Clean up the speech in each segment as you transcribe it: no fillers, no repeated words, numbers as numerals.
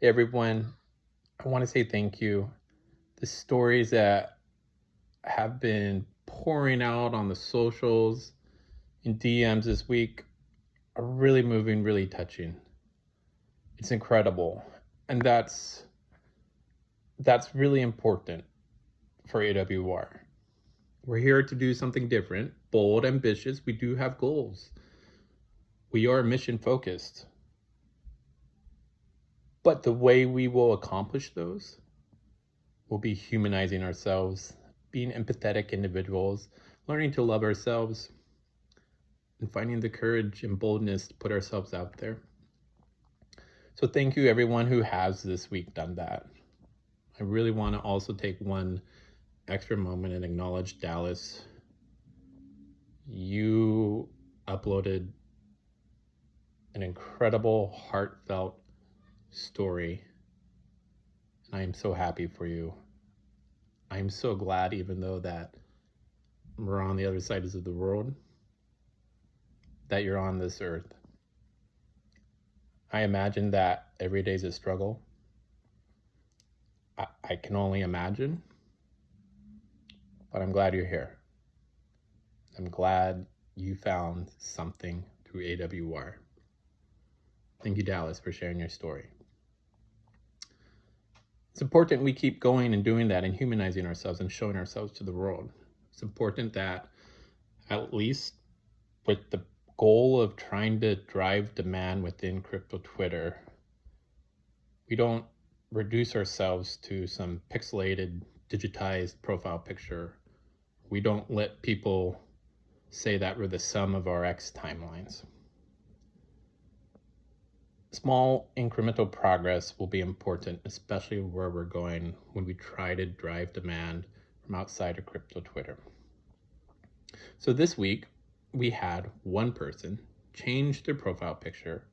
Hey everyone, I want to say thank you. The stories that have been pouring out on the socials and DMs this week are really moving, really touching. It's incredible. And that's really important for AWR. We're here to do something different, bold, ambitious. We do have goals. We are mission focused. But the way we will accomplish those will be humanizing ourselves, being empathetic individuals, learning to love ourselves, and finding the courage and boldness to put ourselves out there. So thank you everyone who has this week done that. I really want to also take one extra moment and acknowledge Dallas. You uploaded an incredible, heartfelt story, and I am so happy for you. I'm so glad, even though that we're on the other sides of the world, that you're on this earth. I imagine that every day is a struggle. I can only imagine, but I'm glad you're here. I'm glad you found something through AWR. Thank you, Dallas, for sharing your story. It's important we keep going and doing that and humanizing ourselves and showing ourselves to the world. It's important that, at least with the goal of trying to drive demand within crypto Twitter, we don't reduce ourselves to some pixelated, digitized profile picture. We don't let people say that we're the sum of our X timelines. Small incremental progress will be important, especially where we're going when we try to drive demand from outside of crypto Twitter. So this week, we had one person change their profile picture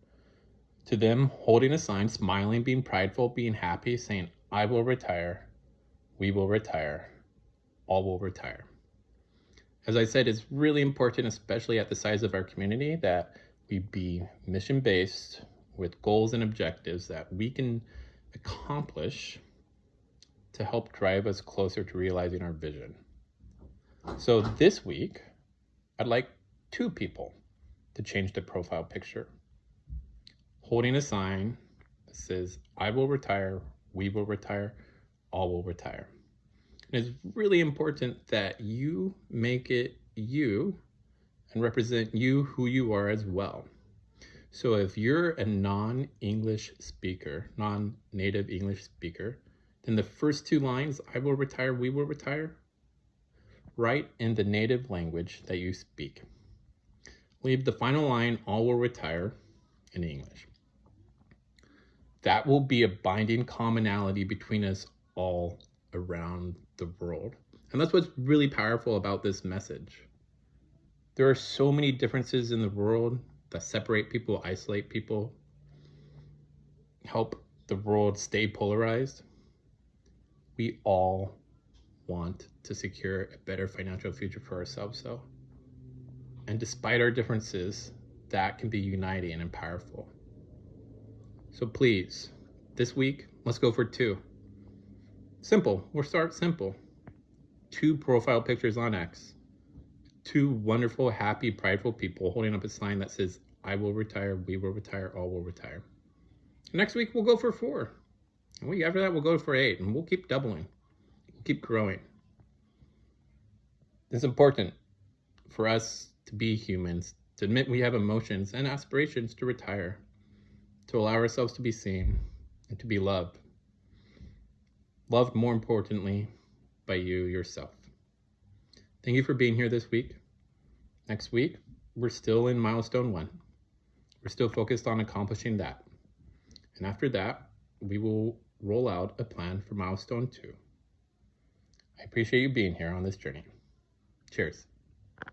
to them holding a sign, smiling, being prideful, being happy, saying, "I will retire, we will retire, all will retire." As I said, it's really important, especially at the size of our community, that we be mission-based with goals and objectives that we can accomplish to help drive us closer to realizing our vision. So this week, I'd like 2 people to change the profile picture, holding a sign that says, "I will retire, we will retire, all will retire." And it's really important that you make it you and represent you who you are as well. So if you're a non-English speaker, non-native English speaker, then the first 2 lines, "I will retire, we will retire," write in the native language that you speak. Leave the final line, "all will retire," in English. That will be a binding commonality between us all around the world. And that's what's really powerful about this message. There are so many differences in the world that separate people, isolate people, help the world stay polarized. We all want to secure a better financial future for ourselves, though. And despite our differences, that can be uniting and powerful. So please, this week, let's go for 2. Simple. We'll start simple. 2 profile pictures on X. 2 wonderful, happy, prideful people holding up a sign that says, "I will retire, we will retire, all will retire." Next week, we'll go for 4. And week after that, we'll go for 8. And we'll keep doubling. We'll keep growing. It's important for us to be humans, to admit we have emotions and aspirations to retire, to allow ourselves to be seen and to be loved. Loved, more importantly, by you yourself. Thank you for being here this week. Next week, we're still in milestone 1. We're still focused on accomplishing that. And after that, we will roll out a plan for milestone 2. I appreciate you being here on this journey. Cheers.